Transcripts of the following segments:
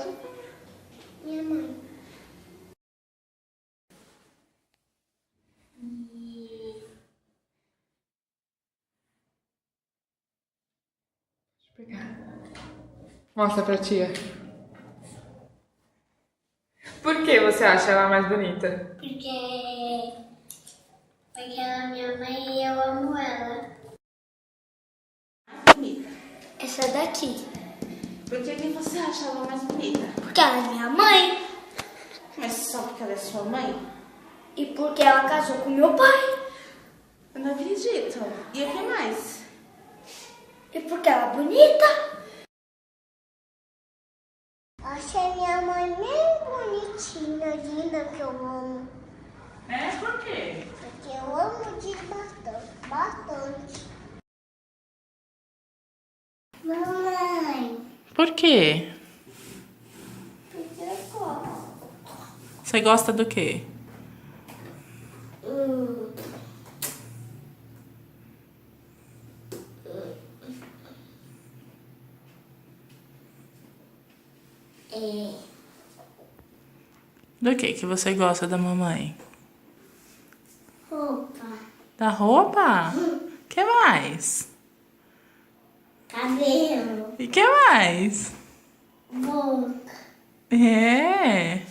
Pode? Minha mãe. Deixa eu pegar. Mostra pra tia. Por que você acha ela mais bonita? Porque ela é minha mãe e eu amo ela. Bonita. Essa daqui. Por que você acha ela mais bonita? Porque ela é minha mãe. Mas só porque ela é sua mãe? E porque ela casou com meu pai. Eu não acredito. E o que mais? E porque ela é bonita. Achei minha mãe bem bonitinha, linda, que eu amo. É? Por quê? Porque eu amo de bastante. Mamãe, Por quê? porque eu gosto. Você gosta do quê? Do que você gosta da mamãe? Roupa, Da roupa? Que mais? cabelo, E que mais? boca. É.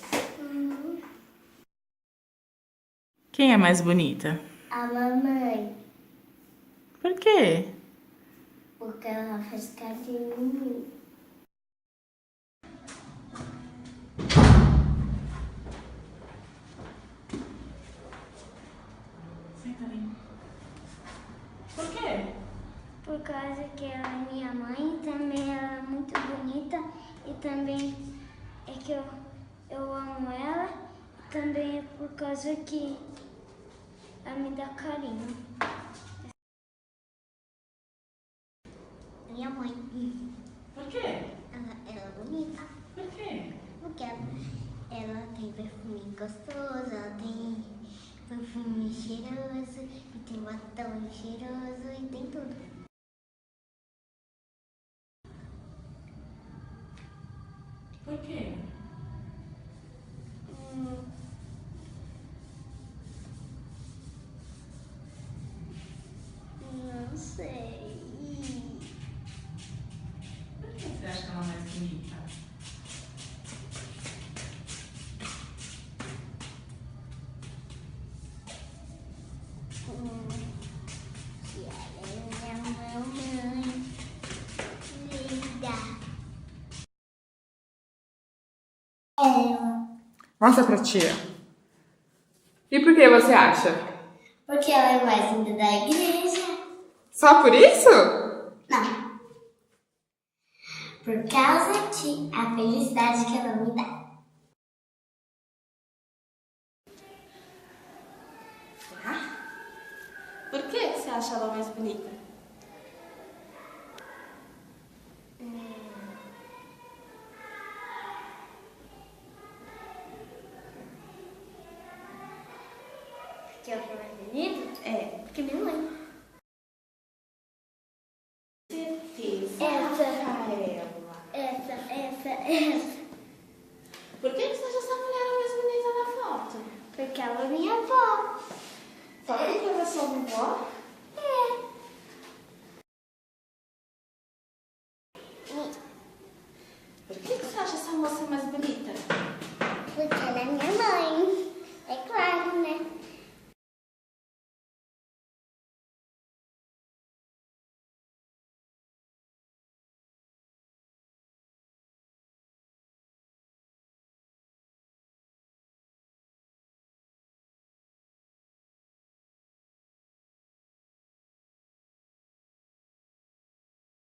Quem é mais bonita? A mamãe, Por quê? porque ela faz carinho em mim. Senta ali. Por quê? Por causa que ela é minha mãe, também ela é muito bonita e também é que eu amo ela, e também é por causa que ela me dá carinho. Minha mãe, Por quê? ela é bonita, Por quê? porque ela tem perfume gostoso, ela tem perfume cheiroso, e tem batom cheiroso e tem tudo. Por quê? Não sei. Por que você acha ela mais bonita? Que ela é minha mamãe linda. Ela. Mostra pra tia. E por que você acha? Porque ela é mais linda da igreja. Só por isso? Não. Por causa de a felicidade que ela me dá. Por que você acha ela mais bonita? Que eu sou mais bonita? É. Porque minha mãe. Certeza. Essa. Rafaela. Essa. Por que você acha essa mulher a mais bonita na foto? Porque ela é minha avó. Só porque ela é sua vovó? É. Por que você acha essa moça mais